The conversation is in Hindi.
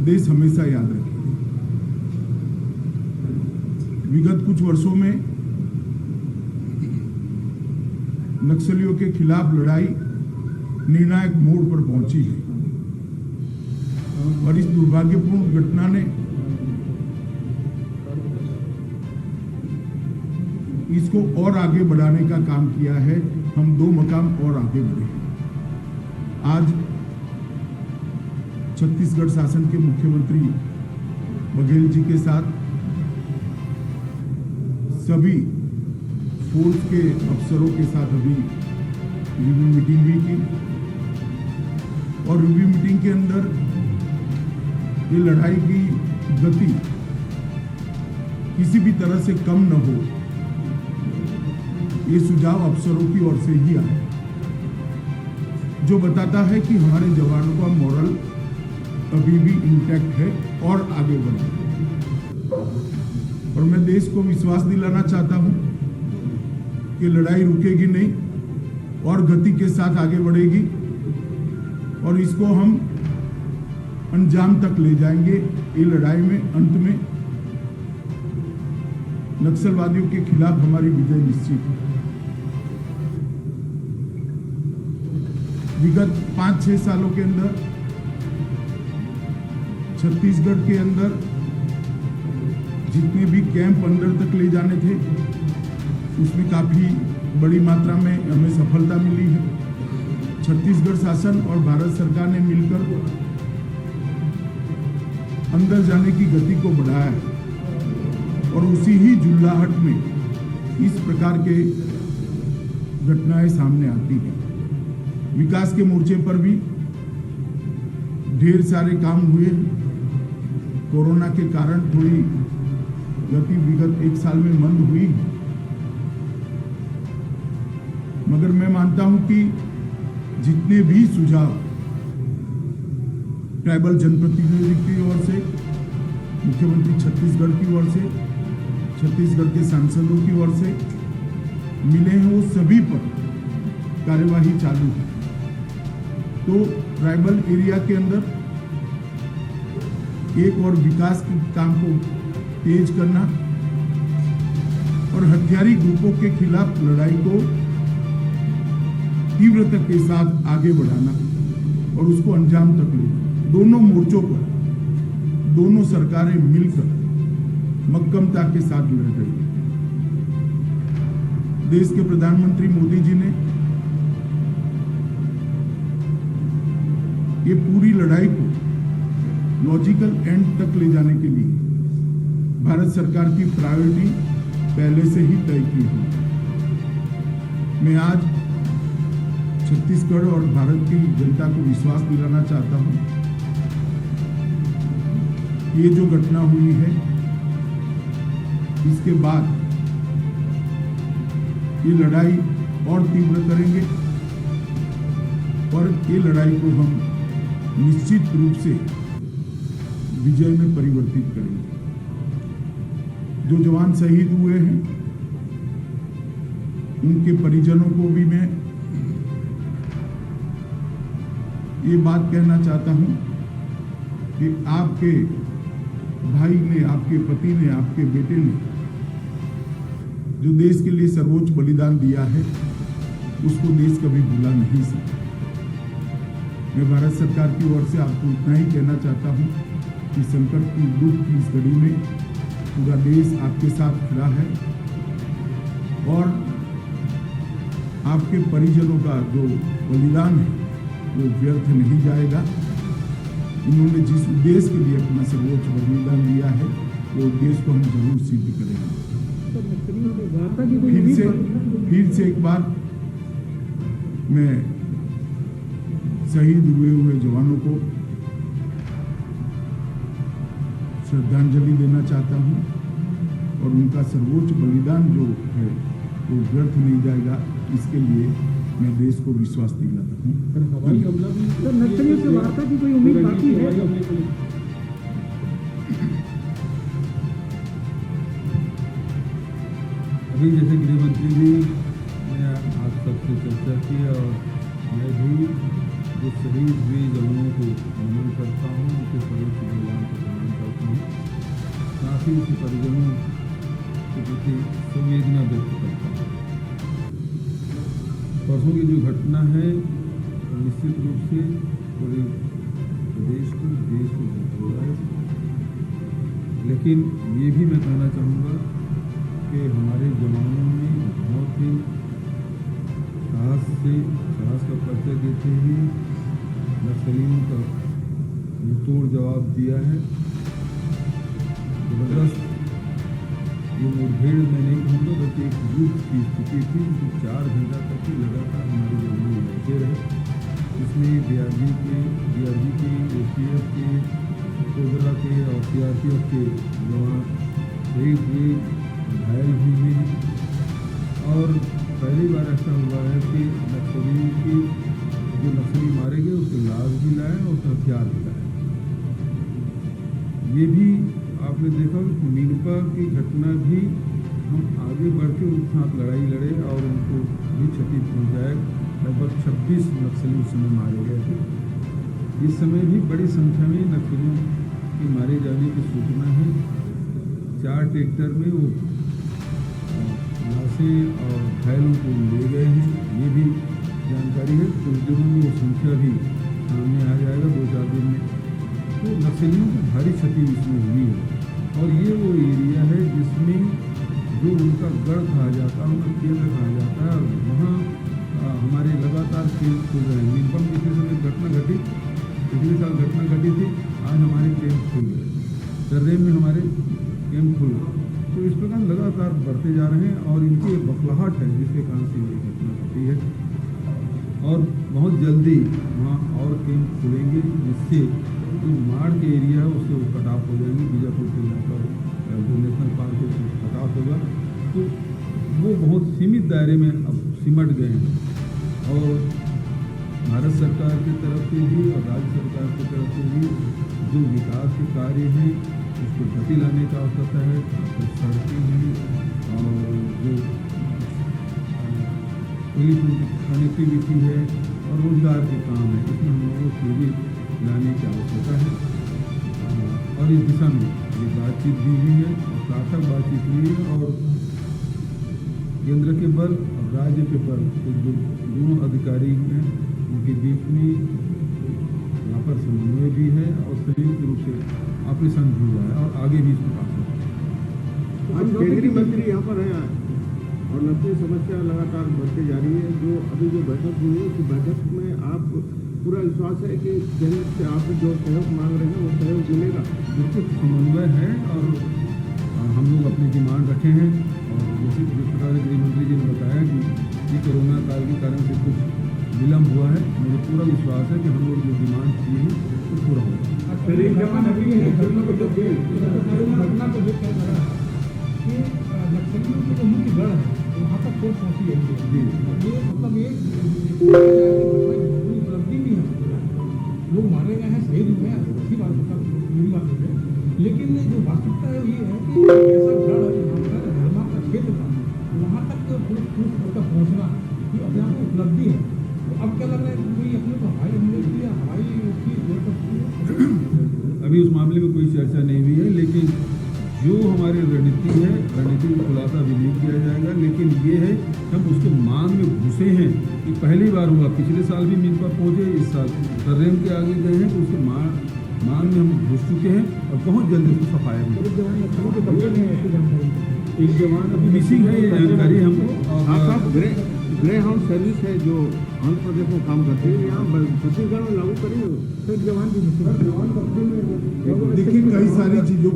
देश हमेशा याद रखे। विगत कुछ वर्षों में नक्सलियों के खिलाफ लड़ाई निर्णायक मोड़ पर पहुंची है और इस दुर्भाग्यपूर्ण घटना ने इसको और आगे बढ़ाने का काम किया है। हम 2 मकाम और आगे बढ़े हैं। आज छत्तीसगढ़ शासन के मुख्यमंत्री बघेल जी के साथ सभी फोर्स के अफसरों के साथ अभी रिव्यू मीटिंग भी की और रिव्यू मीटिंग के अंदर ये लड़ाई की गति किसी भी तरह से कम न हो, ये सुझाव अफसरों की ओर से ही आया, जो बताता है कि हमारे जवानों का मॉरल अभी भी इंटैक्ट है और आगे बढ़े। और मैं देश को विश्वास दिलाना चाहता हूं कि लड़ाई रुकेगी नहीं और गति के साथ आगे बढ़ेगी और इसको हम अंजाम तक ले जाएंगे। ये लड़ाई में अंत में नक्सलवादियों के खिलाफ हमारी विजय निश्चित है। विगत 5-6 सालों के अंदर छत्तीसगढ़ के अंदर जितने भी कैंप अंदर तक ले जाने थे उसमें काफी बड़ी मात्रा में हमें सफलता मिली है। छत्तीसगढ़ शासन और भारत सरकार ने मिलकर अंदर जाने की गति को बढ़ाया है और उसी ही जुल्लाहट में इस प्रकार के घटनाएं सामने आती हैं। विकास के मोर्चे पर भी ढेर सारे काम हुए। कोरोना के कारण थोड़ी गति विगत 1 साल में मंद हुई, मगर मैं मानता हूं कि जितने भी सुझाव ट्राइबल जनप्रतिनिधि की ओर से, मुख्यमंत्री छत्तीसगढ़ की ओर से, छत्तीसगढ़ के सांसदों की ओर से मिले हैं, वो सभी पर कार्यवाही चालू है। तो ट्राइबल एरिया के अंदर एक और विकास के काम को तेज करना और हथियारी ग्रुपों के खिलाफ लड़ाई को तीव्रता के साथ आगे बढ़ाना और उसको अंजाम तक लेना। दोनों मोर्चों पर दोनों सरकारें मिलकर मक्कमता के साथ लड़ रही हैं। देश के प्रधानमंत्री मोदी जी ने ये पूरी लड़ाई को लॉजिकल एंड तक ले जाने के लिए भारत सरकार की प्रायोरिटी पहले से ही तय की हुई। मैं आज छत्तीसगढ़ और भारत की जनता को विश्वास दिलाना चाहता हूं, ये जो घटना हुई है इसके बाद ये लड़ाई और तीव्र करेंगे और ये लड़ाई को हम निश्चित रूप से विजय में परिवर्तित करेंगे। जो जवान शहीद हुए हैं उनके परिजनों को भी मैं ये बात कहना चाहता हूं कि आपके भाई ने, आपके पति ने, आपके बेटे ने जो देश के लिए सर्वोच्च बलिदान दिया है उसको देश कभी भुला नहीं सकता। मैं भारत सरकार की ओर से आपको इतना ही कहना चाहता हूं कि संकट की, दुख की इस घड़ी में पूरा देश आपके साथ खड़ा है और आपके परिजनों का जो बलिदान है वो व्यर्थ नहीं जाएगा। इन्होंने जिस उद्देश्य के लिए अपना सर्वोच्च बलिदान दिया है वो उद्देश्य को हम जरूर सिद्ध करेंगे। फिर से एक बार मैं शहीद हुए जवानों को श्रद्धांजलि देना चाहता हूं और उनका सर्वोच्च बलिदान जो है वो व्यर्थ नहीं जाएगा, इसके लिए मैं देश को विश्वास दिलाता हूं। हवाई हमला भी नक्सलियों से वार्ता की कोई उम्मीद बाकी है? अभी जैसे गृहमंत्री जी ने आप सबसे चर्चा की और मैं भी जो शहीद हुए जवानों को करता हूँ, उनके सर्वोच्च बलिदान को प्रणाम करता हूँ। साथ ही उनके परिजनों के प्रति संवेदना व्यक्त करता हूँ। परसों की जो घटना है निश्चित रूप से पूरे प्रदेश को, देश को झकझोरा है। लेकिन ये भी मैं कहना चाहूँगा कि हमारे जवानों ने बहुत ही साहस का परिचय देते हुए नक्सलियों का मुंहतोड़ जवाब दिया है। जबरदस्त ये मुठभेड़ मैं नहीं कहूँगा, बल्कि एक युद्ध की स्थिति थी जो 4 घंटा तक ही लगातार हमारे जवान लड़ते रहे। इसमें DRG के, ACF के, कोबरा के और CRPF के जवान शहीद हुए, घायल हुए हैं। और पहली बार ऐसा हुआ है कि नक्सलियों की जो नक्सली मारे गए उसके लाश भी लाए और उसका हथियार भी लाए। ये भी आपने देखा कि मीनपा की घटना भी हम आगे बढ़ के उनके साथ लड़ाई लड़े और उनको भी क्षति पहुँचाए। लगभग 26 नक्सली उस समय मारे गए थे। इस समय भी बड़ी संख्या में नक्सलियों के मारे जाने की सूचना है। 4 ट्रैक्टर में वो लाशें और घायलों को ले गए हैं, ये भी जानकारी है। कुछ दिनों में वो संख्या भी सामने आ जाएगा, 2-4 दिन में। तो नक्सलियों की भारी क्षति इसमें हुई है। और ये वो एरिया है जिसमें जो उनका गढ़ कहा जाता है, उनका केंद्र कहा जाता है, वहाँ हमारे लगातार कैंप खुल रहे हैं। मीनपा में पिछले समय घटना घटी, पिछले साल घटना घटी थी, आज हमारे कैंप खुल गए। सर्रेम में हमारे कैंप खुल गए। तो इस प्रकार लगातार बढ़ते जा रहे हैं और इनकी एक बखलाहट है जिसके कारण से ये घटना घटी है। और बहुत जल्दी वहाँ और कैंप खुलेंगे जिससे जो माड़ के एरिया है उससे वो कट ऑफ हो जाएंगे। बीजापुर के इलाका जो नेशनल पार्क है उससे कट ऑफ होगा, तो वो बहुत सीमित दायरे में अब सिमट गए हैं। और भारत सरकार की तरफ से भी और राज्य सरकार की तरफ से भी जो विकास के कार्य हैं उसको गति लाने का आवश्यकता है। सड़कें हैं और जो कनेक्टिविटी है और रोजगार के काम है, इसमें हम लोगों को भी लाने की आवश्यकता है। और इस दिशा में ये बातचीत भी हुई है, सार्थक बातचीत हुई है। और केंद्र के बल और राज्य के बल जो दोनों अधिकारी हैं उनके बीच में यहाँ पर समन्वय भी है और संयुक्त रूप से ऑपरेशन भी हुआ है और आगे भी इसको काम होगा। आज केंद्रीय मंत्री यहाँ पर हैं और नक्सली समस्या लगातार बढ़ती जा रही है। जो अभी जो बैठक हुई है उस बैठक में आप पूरा विश्वास है कि केंद्र से आप जो सहयोग मांग रहे हैं वो सहयोग मिलेगा? बिल्कुल समन्वय है और हम लोग अपनी डिमांड रखे हैं। और जैसे जिस प्रकार गृह मंत्री जी ने बताया कि ये कोरोना काल के कारण से कुछ विलम्ब हुआ है, मुझे पूरा विश्वास है कि हम लोग जो डिमांड किए हैं वो पूरा होगा। नक्सलियों की जो मुख्य गढ़ है वहाँ तक फोर्स पहुँची है। ये मतलब ये उपलब्धि भी है। लोग मारे गए हैं, शहीद हुए हैं, अच्छी बात बुरी बात है। लेकिन जो वास्तविकता है ये है कि ऐसा गढ़ धर्मा का क्षेत्र था, वहाँ तक पहुँचना ये अपने आप में उपलब्धि है। तो अब क्या लग रहा है कि कोई अपने को हवाई हमले की या हवाई उसकी अभी उस मामले में कोई चर्चा नहीं हुई है, लेकिन जो हमारी रणनीति है, रणनीति का खुलासा भी नहीं किया जाएगा। लेकिन ये है कि हम उसके मान में घुसे हैं कि पहली बार हुआ। पिछले साल भी मीनपा पहुँचे, इस साल सर्रेम के आगे गए हैं, तो उसके मान में हम घुस चुके हैं और बहुत जल्दी उसको सफाया भी। एक जवान अभी मिसिंग है, ये जानकारी हमको। आप ग्रे हाउंड सर्विस है जो आंध्र प्रदेश में काम करती है, यहाँ छत्तीसगढ़ में लागू करेंगे। जवान भी देखिए कई सारी चीज़ों